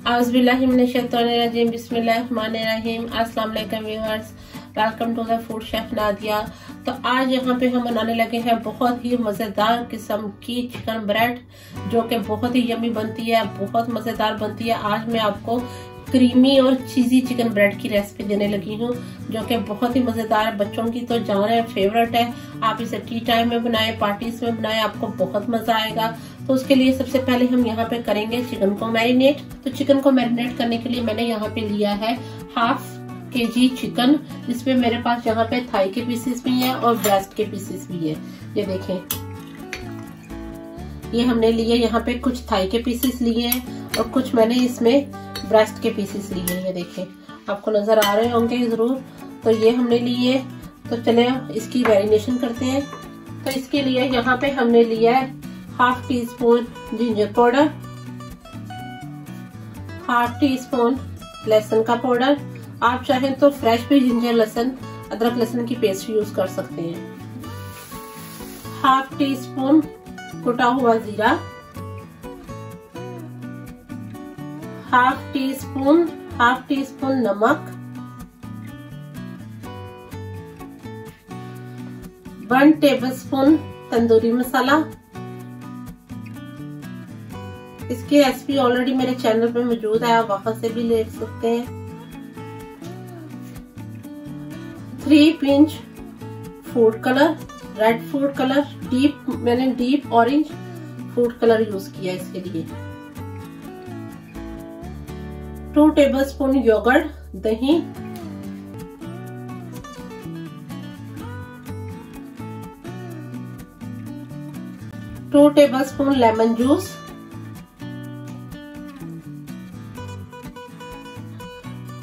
आउज़ुबिल्लाहिमिनश्शैतानिर्रजीम बिस्मिल्लाहिर्रहमानिर्रहीम। अस्सलाम वालेकुम viewers, welcome to the food chef Nadia. तो आज यहाँ पे हम बनाने लगे हैं बहुत ही मज़ेदार किस्म की चिकन ब्रेड, जो कि बहुत ही यमी बनती है, बहुत मज़ेदार बनती है। आज मैं आपको क्रीमी और चीज़ी चिकन ब्रेड की रेसिपी देने लगी हूँ, जो कि बहुत ही मज़ेदार है। बच्चों की तो जान है, फेवरेट है। आप इसे टी टाइम में बनाएं, पार्टीज में बनाएं, आपको बहुत मजा आएगा। तो उसके लिए सबसे पहले हम यहाँ पे करेंगे चिकन को मैरिनेट। तो चिकन को मैरिनेट करने के लिए मैंने यहाँ पे लिया है 1/2 kg चिकन, जिसमें मेरे पास यहाँ पे थाई के पीसेस भी हैं और ब्रेस्ट के पीसेस भी है। ये देखें, ये हमने लिए यहाँ पे कुछ थाई के पीसेस लिए हैं और कुछ मैंने इसमें ब्रेस्ट के पीसेस लिए हैं। ये देखें, आपको नजर आ रहे होंगे जरूर। तो ये हमने लिए। तो चले इसकी मैरिनेशन करते हैं। तो इसके लिए यहाँ पे हमने लिया है 1/2 टीस्पून जिंजर पाउडर, 1/2 टीस्पून लहसुन का पाउडर। आप चाहें तो फ्रेश भी जिंजर लहसुन अदरक लहसुन की पेस्ट यूज कर सकते हैं। 1/2 टीस्पून कुटा हुआ जीरा, 1/2 टीस्पून नमक, 1 टेबलस्पून तंदूरी मसाला। इसकी रेसिपी ऑलरेडी मेरे चैनल पे मौजूद है, आप वहां से भी ले सकते हैं। 3 pinch food colour, red food colour, मैंने deep orange food colour use किया इसके लिए। 2 टेबलस्पून योगर्ट दही, 2 tablespoon lemon juice,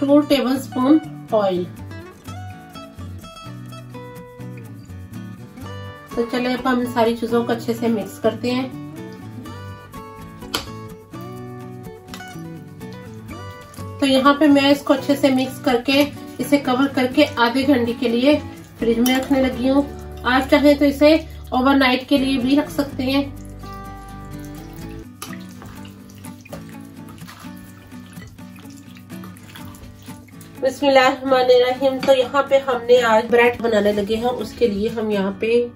2 tablespoon oil. तो चले अब हम सारी चीजों को अच्छे से मिक्स करते हैं। तो यहाँ पे मैं इसको अच्छे से मिक्स करके इसे कवर करके आधे घंटे के लिए फ्रिज में रखने लगी हूँ। आप चाहें तो इसे ओवरनाइट के लिए भी रख सकते हैं। बिस्मिल्लाहिर्रहमानिर्रहीम। तो यहाँ पे हमने आज ब्रेड बनाने लगे हैं। उसके लिए हम यहाँ पे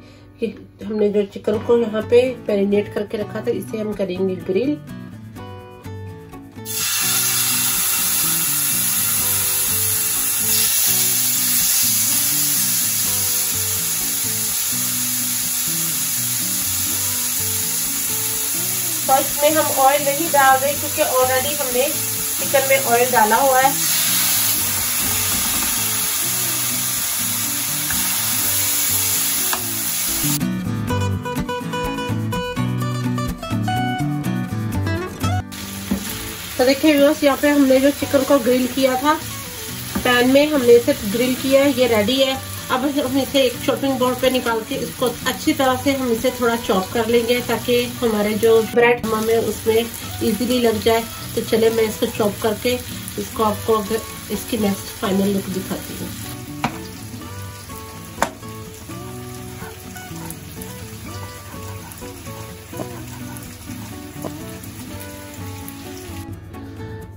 हमने जो चिकन को यहाँ पे मैरिनेट करके रखा था, इसे हम करेंगे ग्रिल। तो इसमें हम ऑयल नहीं डाल रहे क्योंकि ऑलरेडी हमने चिकन में ऑयल डाला हुआ है। तो देखिए व्यूअर्स, यहाँ पे हमने जो चिकन को ग्रिल किया था पैन में, हमने इसे ग्रिल किया है, ये रेडी है। अब हम इसे एक चॉपिंग बोर्ड पे निकाल के इसको अच्छी तरह से हम इसे थोड़ा चॉप कर लेंगे, ताकि हमारे जो ब्रेड में उसमें इजीली लग जाए। तो चले मैं इसको चॉप करके इसको आपको इसकी नेक्स्ट फाइनल लुक दिखाती हूँ।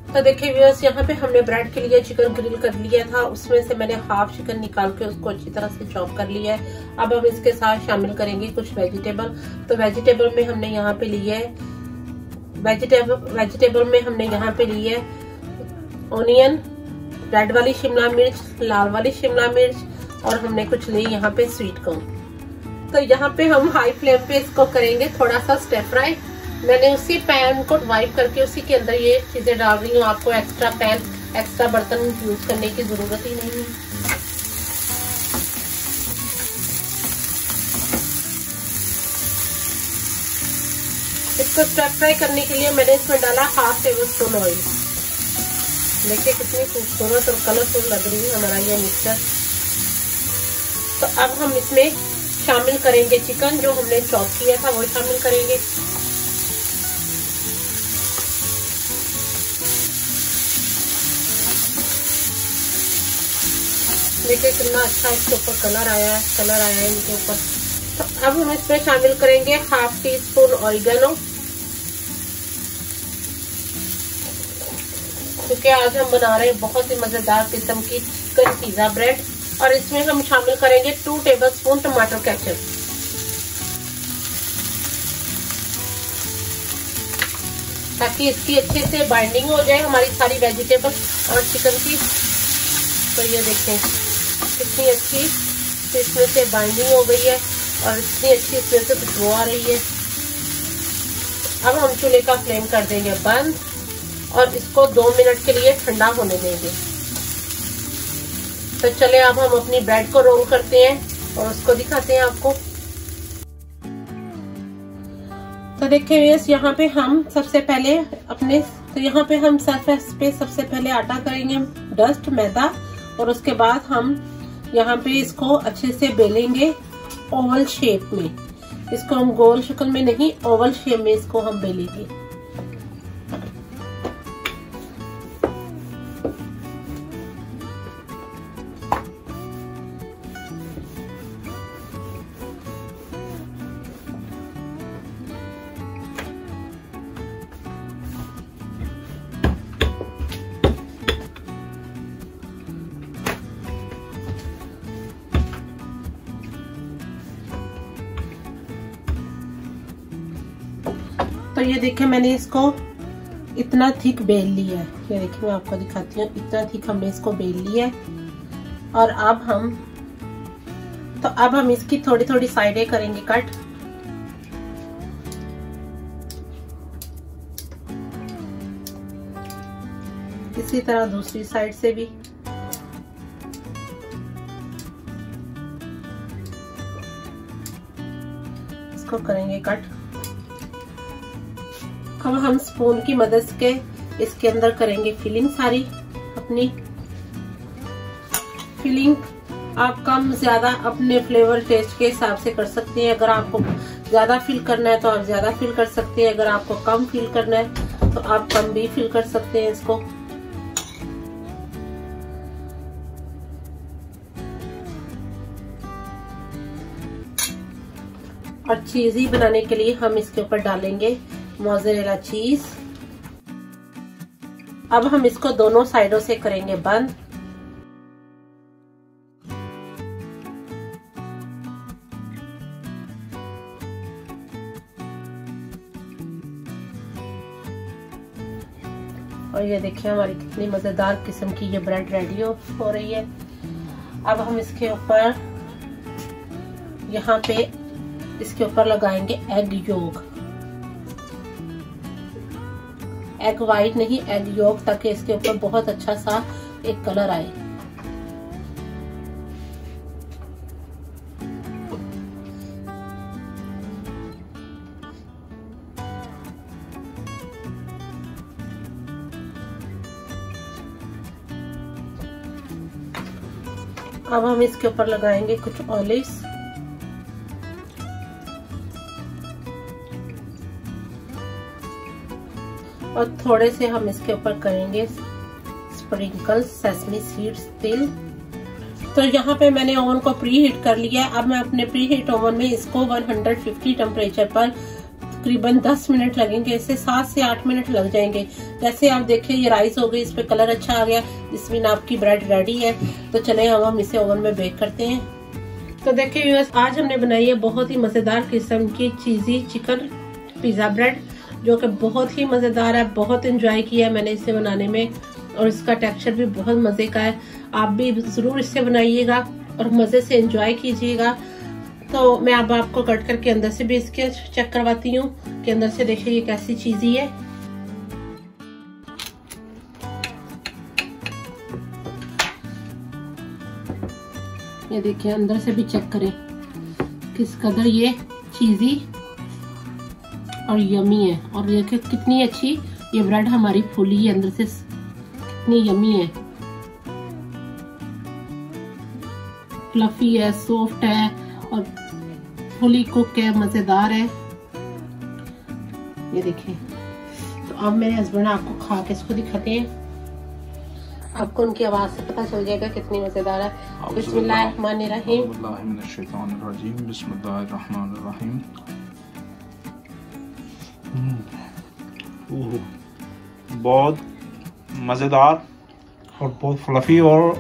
तो देखिए व्यूअर्स, यहाँ पे हमने ब्रेड के लिए चिकन ग्रिल कर लिया था, उसमें से मैंने हाफ चिकन निकाल के उसको अच्छी तरह से चॉप कर लिया है। अब हम इसके साथ शामिल करेंगे कुछ वेजिटेबल। तो वेजिटेबल में हमने यहाँ पे लिए है वेजिटेबल में हमने यहाँ पे लिए ऑनियन, रेड वाली शिमला मिर्च, लाल वाली शिमला मिर्च, और हमने कुछ ली यहाँ पे स्वीट कॉर्न। तो यहाँ पे हम हाई फ्लेम पे इसको करेंगे थोड़ा सा स्टर फ्राई। मैंने उसी पैन को वाइप करके उसी के अंदर ये चीजें डाल रही हूँ। आपको एक्स्ट्रा पैन, एक्स्ट्रा बर्तन यूज करने की जरूरत ही नहीं है। इसको स्टर फ्राई करने के लिए मैंने इसमें डाला 1/2 टेबलस्पून ऑयल। देखिए कितनी खूबसूरत और कलरफुल लग रही है हमारा ये मिक्सचर। तो अब हम इसमें शामिल करेंगे चिकन, जो हमने चॉप किया था वो शामिल करेंगे। देखिए कितना अच्छा इसके ऊपर कलर आया है इनके ऊपर। तो अब हम इसमें शामिल करेंगे 1/2 टीस्पून ऑरिगेनो, क्योंकि आज हम बना रहे हैं बहुत ही मजेदार किस्म की चिकन पिज्जा ब्रेड और इसमें हम शामिल करेंगे 2 टेबलस्पून टमाटर केचप। ताकि इसकी अच्छे से बाइंडिंग हो जाए हमारी सारी वेजिटेबल और चिकन की। तो ये देखें कितनी अच्छी इसमें से बाइंडिंग हो गई है और इतनी अच्छी इसमें से खुशबू आ रही है। अब हम चूल्हे का फ्लेम कर देंगे बंद और इसको 2 मिनट के लिए ठंडा होने देंगे। तो चले अब हम अपनी ब्रेड को रोल करते हैं और उसको दिखाते हैं आपको। तो देखिए यहाँ पे हम सबसे पहले यहाँ पे हम सरफेस पे सबसे पहले आटा करेंगे डस्ट मैदा और उसके बाद हम यहाँ पे इसको अच्छे से बेलेंगे ओवल शेप में। इसको हम गोल शक्ल में नहीं, ओवल शेप में इसको हम बेलेंगे। तो ये देखिए मैंने इसको इतना थिक बेल लिया है। ये देखिए मैं आपको दिखाती हूँ, इतना थिक हमने इसको बेल लिया है। और अब हम इसकी थोड़ी थोड़ी साइडें करेंगे कट। इसी तरह दूसरी साइड से भी। इसको करेंगे कट। अब हम स्पून की मदद से इसके अंदर करेंगे फिलिंग सारी। अपनी फिलिंग आप कम ज्यादा अपने फ्लेवर टेस्ट के हिसाब से कर सकते हैं। अगर आपको ज्यादा फिल करना है तो आप ज्यादा फिल कर सकते हैं, अगर आपको कम फिल करना है तो आप कम भी फिल कर सकते हैं इसको। और चीजी बनाने के लिए हम इसके ऊपर डालेंगे मोज़रेला चीज। अब हम इसको दोनों साइडों से करेंगे बंद। और ये देखिए हमारी कितनी मजेदार किस्म की ये ब्रेड रेडी हो रही है। अब हम इसके ऊपर यहाँ पे इसके ऊपर लगाएंगे एग योक। एग वाइट नहीं, एग योक, ताकि इसके ऊपर बहुत अच्छा सा एक कलर आए। अब हम इसके ऊपर लगाएंगे कुछ ऑलिव्स। और थोड़े से हम इसके ऊपर करेंगे स्प्रिंकल सेसमी सीड्स तेल। तो यहाँ पे मैंने ओवन को प्री हीट कर लिया है। अब मैं अपने प्री हीट ओवन में इसको 150 टेम्परेचर पर तकरीबन 10 मिनट लगेंगे। इससे 7 से 8 मिनट लग जाएंगे। जैसे आप देखिए ये राइस हो गई, इस पे कलर अच्छा आ गया, इसमें आपकी ब्रेड रेडी है। तो चले हम इसे ओवन में बेक करते हैं। तो देखिए व्यूअर्स, आज हमने बनाई है बहुत ही मजेदार किस्म की चीजी चिकन पिज्जा ब्रेड, जो कि बहुत ही मजेदार है। बहुत एंजॉय किया मैंने इसे बनाने में और इसका टेक्सचर भी बहुत मजे का है। आप भी जरूर इससे बनाइएगा और मजे से एंजॉय कीजिएगा। तो मैं अब आपको कट करके अंदर से भी इसके चेक करवाती हूँ कि अंदर से देखिए ये कैसी चीजी है। ये देखिए अंदर से भी चेक करें किस कदर ये चीजी और यमी है। और देखिए कितनी अच्छी ये ब्रेड हमारी फूली है, अंदर से कितनी यमी है, फ्लफी है, सॉफ्ट है और फुली कुक है, मजेदार है। ये देखिए। तो अब मेरे हस्बैंड आपको खा के इसको दिखाते हैं, आपको उनकी आवाज से पता चल जाएगा कितनी मजेदार है। बिस्मिल्लाहिर्रहमानिर्रहीम। बिस्मिल्लाहिर्रहमानिर्रहीम। बहुत मज़ेदार और बहुत फ्लफ़ी, और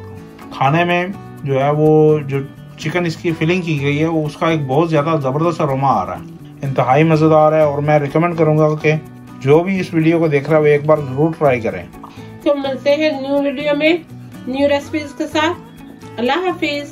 खाने में जो है वो जो चिकन इसकी फिलिंग की गई है वो उसका एक बहुत ज़्यादा ज़बरदस्त अरोमा आ रहा है, इंतहाई मज़ेदार है। और मैं रिकमेंड करूँगा कि जो भी इस वीडियो को देख रहा है वो एक बार ज़रूर ट्राई करें। तो मिलते हैं न्यू वीडियो में न्यू रेसिपीज के साथ। अल्लाह हाफिज़।